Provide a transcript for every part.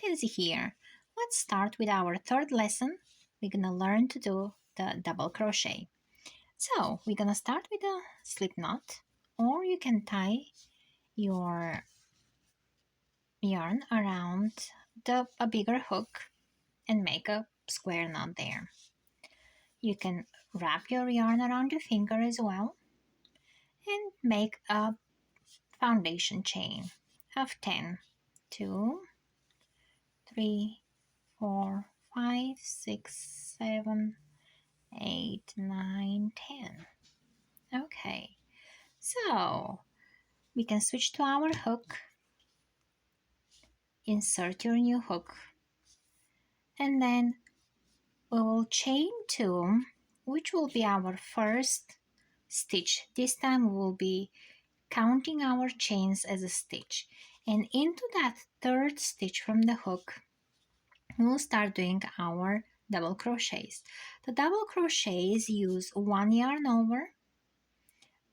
can see here, let's start with our third lesson. We're gonna learn to do the double crochet. So we're gonna start with a slip knot, or you can tie your yarn around a bigger hook and make a square knot there. You can wrap your yarn around your finger as well and make a foundation chain of 10. 2, 3, 4, 5, 6, 7, 8, 9, 10. Okay, so we can switch to our hook, insert your new hook, and then we will chain 2, which will be our first stitch. This time we will be counting our chains as a stitch, and into that third stitch from the hook we'll start doing our double crochets. The double crochets use 1 yarn over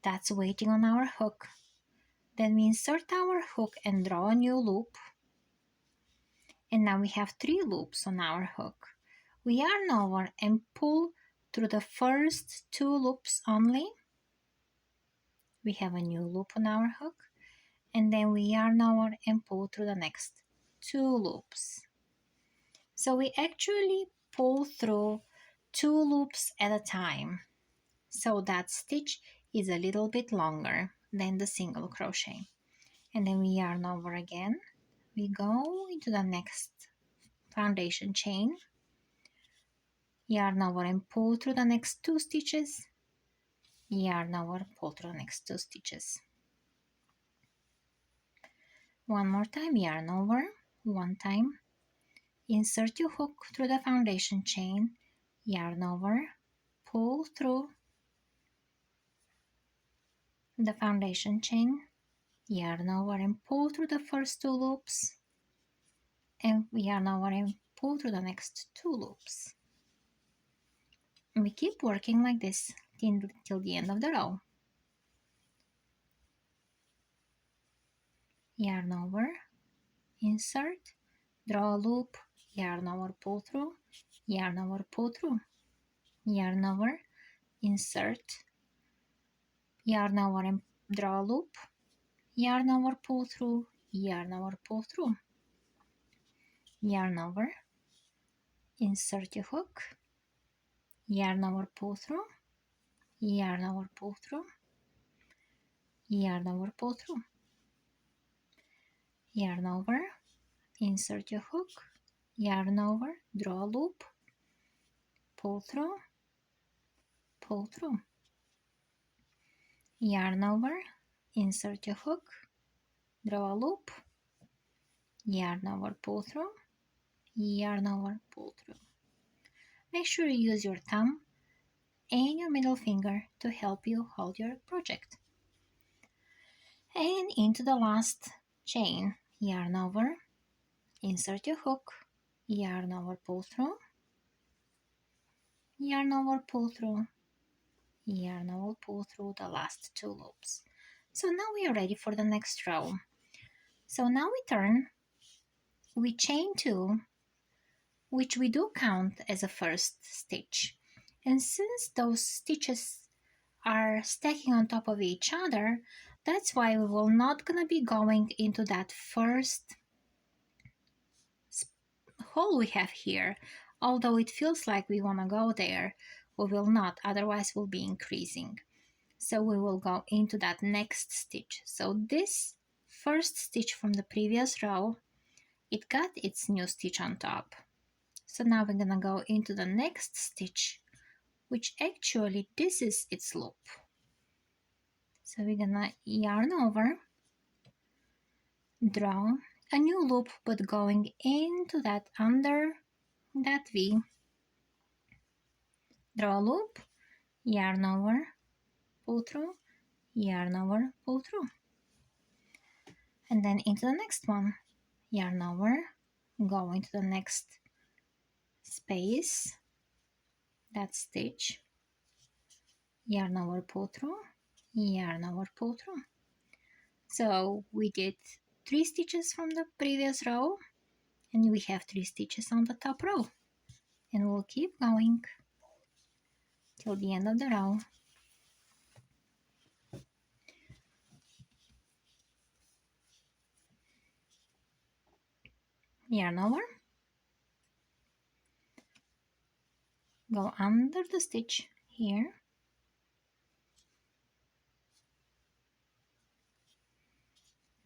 that's waiting on our hook. Then we insert our hook and draw a new loop, and now we have 3 loops on our hook. We yarn over and pull through the first 2 loops only. We have a new loop on our hook, and then we yarn over and pull through the next 2 loops. So we actually pull through 2 loops at a time. So that stitch is a little bit longer than the single crochet. And then we yarn over again. We go into the next foundation chain, yarn over and pull through the next 2 stitches, yarn over, pull through the next 2 stitches. One more time, yarn over, one time, insert your hook through the foundation chain, yarn over, pull through the foundation chain, yarn over and pull through the first 2 loops, and yarn over and pull through the next 2 loops. And we keep working like this till the end of the row. Yarn over, insert, draw a loop, yarn over, pull through, yarn over, pull through, yarn over, insert, yarn over and draw a loop, yarn over, pull through, yarn over, pull through, yarn over, insert your hook, yarn over, pull through, yarn over, pull through, yarn over, pull through, yarn over, insert your hook, yarn over, draw a loop, pull through, yarn over, insert your hook, draw a loop, yarn over, pull through, yarn over, pull through. Make sure you use your thumb and your middle finger to help you hold your project. And into the last chain, yarn over, insert your hook, yarn over, pull through, yarn over, pull through, yarn over, pull through the last 2 loops. So now we are ready for the next row. So now we turn, we chain 2, which we do count as a first stitch. And since those stitches are stacking on top of each other, that's why we will not gonna be going into that first hole we have here. Although it feels like we wanna go there, we will not, otherwise we'll be increasing. So we will go into that next stitch. So this first stitch from the previous row, it got its new stitch on top. So now we're gonna go into the next stitch, which actually this is its loop. So we're gonna yarn over, draw a new loop, but going into that under that V, draw a loop, yarn over, pull through, yarn over, pull through, and then into the next one, yarn over, go into the next space, that stitch, yarn over, pull through, yarn over, pull through. So we did 3 stitches from the previous row, and we have 3 stitches on the top row, and we'll keep going till the end of the row. Yarn over, go under the stitch here,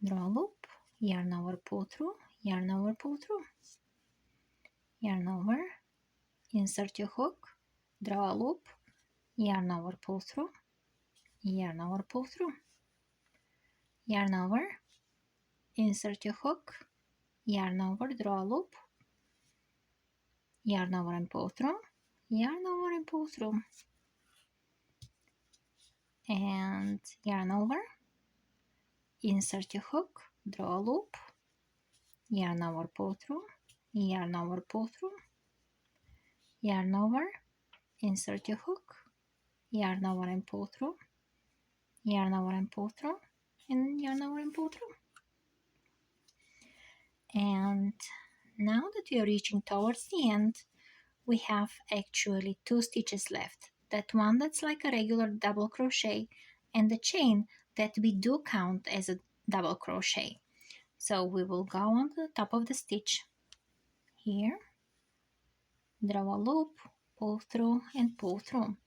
draw a loop, yarn over, pull through, yarn over, pull through, yarn over, insert your hook, draw a loop, yarn over, pull through, yarn over, pull through, yarn over, insert your hook, yarn over, draw a loop, yarn over and pull through, yarn over and pull through, and yarn over, insert your hook, draw a loop, yarn over, pull through, yarn over, pull through, yarn over, insert your hook, yarn over and pull through, yarn over and pull through, and yarn over and pull through. And now that we are reaching towards the end, we have actually 2 stitches left. That one that's like a regular double crochet, and the chain that we do count as a double crochet. So we will go on the top of the stitch here, draw a loop, pull through and pull through.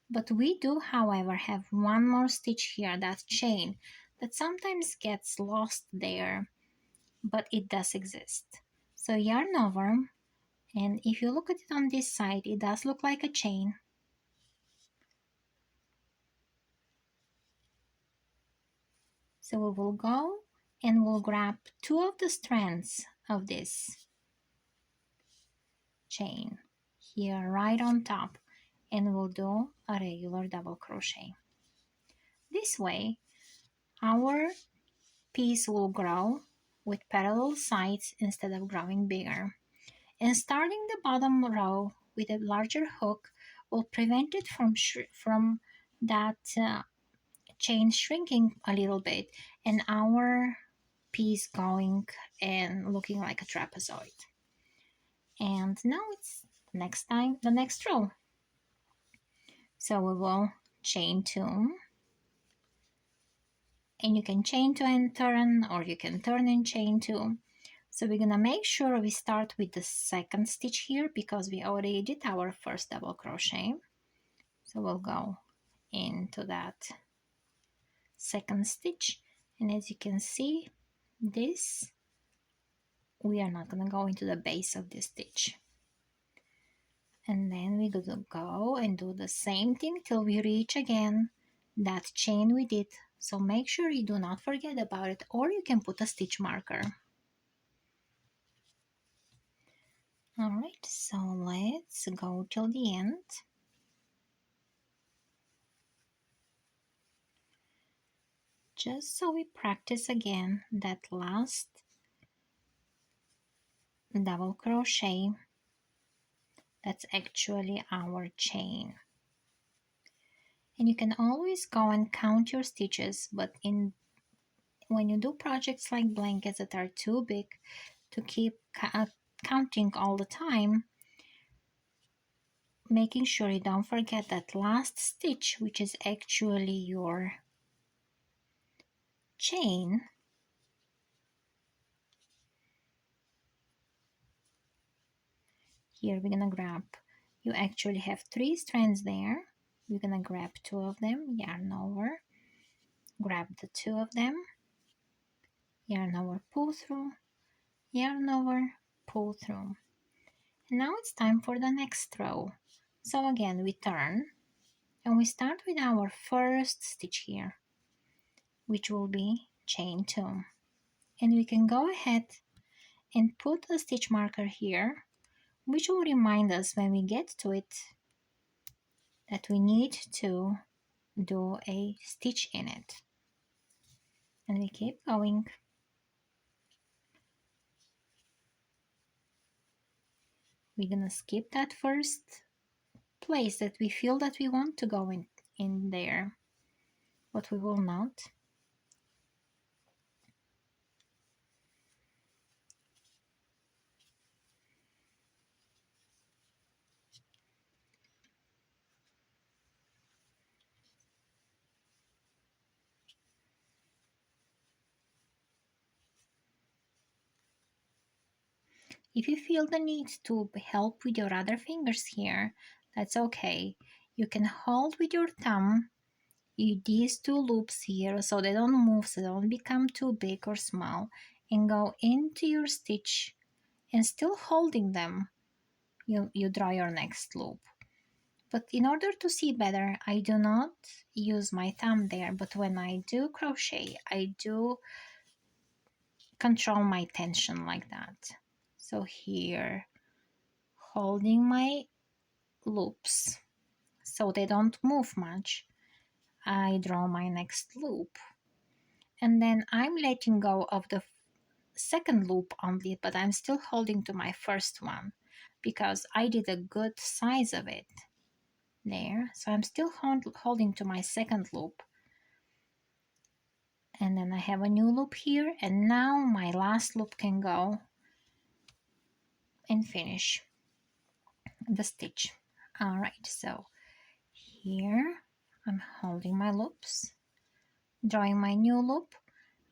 But we do, however, have one more stitch here, that chain, that sometimes gets lost there, but it does exist. So yarn over, and if you look at it on this side, it does look like a chain. So we will go and we'll grab 2 of the strands of this chain here right on top, and we'll do a regular double crochet. This way our piece will grow with parallel sides instead of growing bigger. And starting the bottom row with a larger hook will prevent it from that chain shrinking a little bit and our piece going and looking like a trapezoid. And now it's the next row. So we will chain 2, and you can chain 2 and turn, or you can turn and chain 2. So we're gonna make sure we start with the second stitch here because we already did our first double crochet. So we'll go into that second stitch, and as you can see, this we are not gonna go into the base of this stitch. And then we're gonna go and do the same thing till we reach again that chain we did. So make sure you do not forget about it, or you can put a stitch marker. Alright, so let's go till the end. Just so we practice again that last double crochet, that's actually our chain. And you can always go and count your stitches, but when you do projects like blankets that are too big to keep counting all the time, making sure you don't forget that last stitch, which is actually your chain. Here we're gonna grab, you actually have 3 strands there. We're gonna grab 2 of them, yarn over, grab the 2 of them, yarn over, pull through, yarn over, pull through. And now it's time for the next row. So again, we turn and we start with our first stitch here, which will be chain 2. And we can go ahead and put a stitch marker here, which will remind us when we get to it that we need to do a stitch in it. And we keep going. We're gonna skip that first place that we feel that we want to go in there, but we will not. If you feel the need to help with your other fingers here, that's okay. You can hold with your thumb these two loops here so they don't move, so they don't become too big or small, and go into your stitch, and still holding them, you draw your next loop. But in order to see better, I do not use my thumb there, but when I do crochet, I do control my tension like that. So here, holding my loops so they don't move much, I draw my next loop. And then I'm letting go of the second loop only, but I'm still holding to my first one because I did a good size of it there. So I'm still holding to my second loop. And then I have a new loop here, and now my last loop can go and finish the stitch. All right, so here I'm holding my loops, drawing my new loop.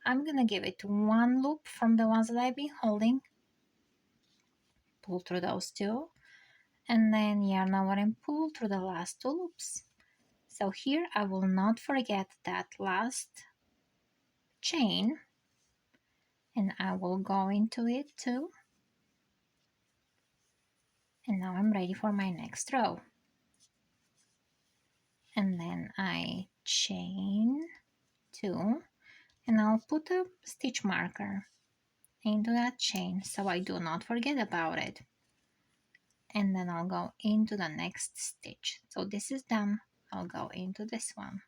I'm gonna give it one loop from the ones that I've been holding, pull through those two, and then yarn over and pull through the last two loops. So here I will not forget that last chain, and I will go into it too. And now I'm ready for my next row. And then I chain two, and I'll put a stitch marker into that chain so I do not forget about it. And then I'll go into the next stitch. So this is done. I'll go into this one.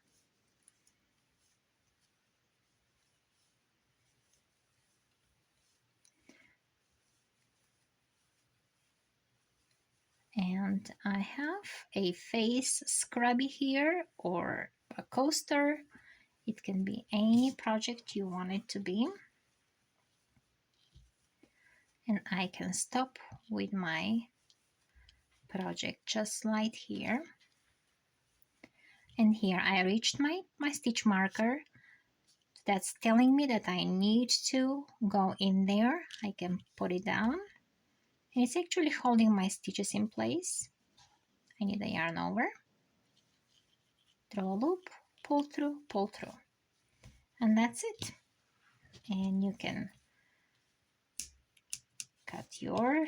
And I have a face scrubby here, or a coaster. It can be any project you want it to be. And I can stop with my project just like here. And here I reached my stitch marker. That's telling me that I need to go in there. I can put it down. And it's actually holding my stitches in place. I need the yarn over. Draw a loop, pull through, pull through. And that's it. And you can cut your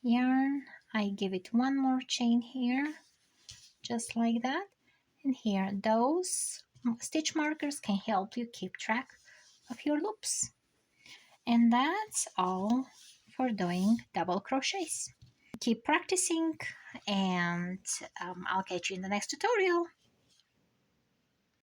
yarn. I give it one more chain here, just like that. And here, those stitch markers can help you keep track of your loops. And that's all for doing double crochets. Keep practicing, and I'll catch you in the next tutorial.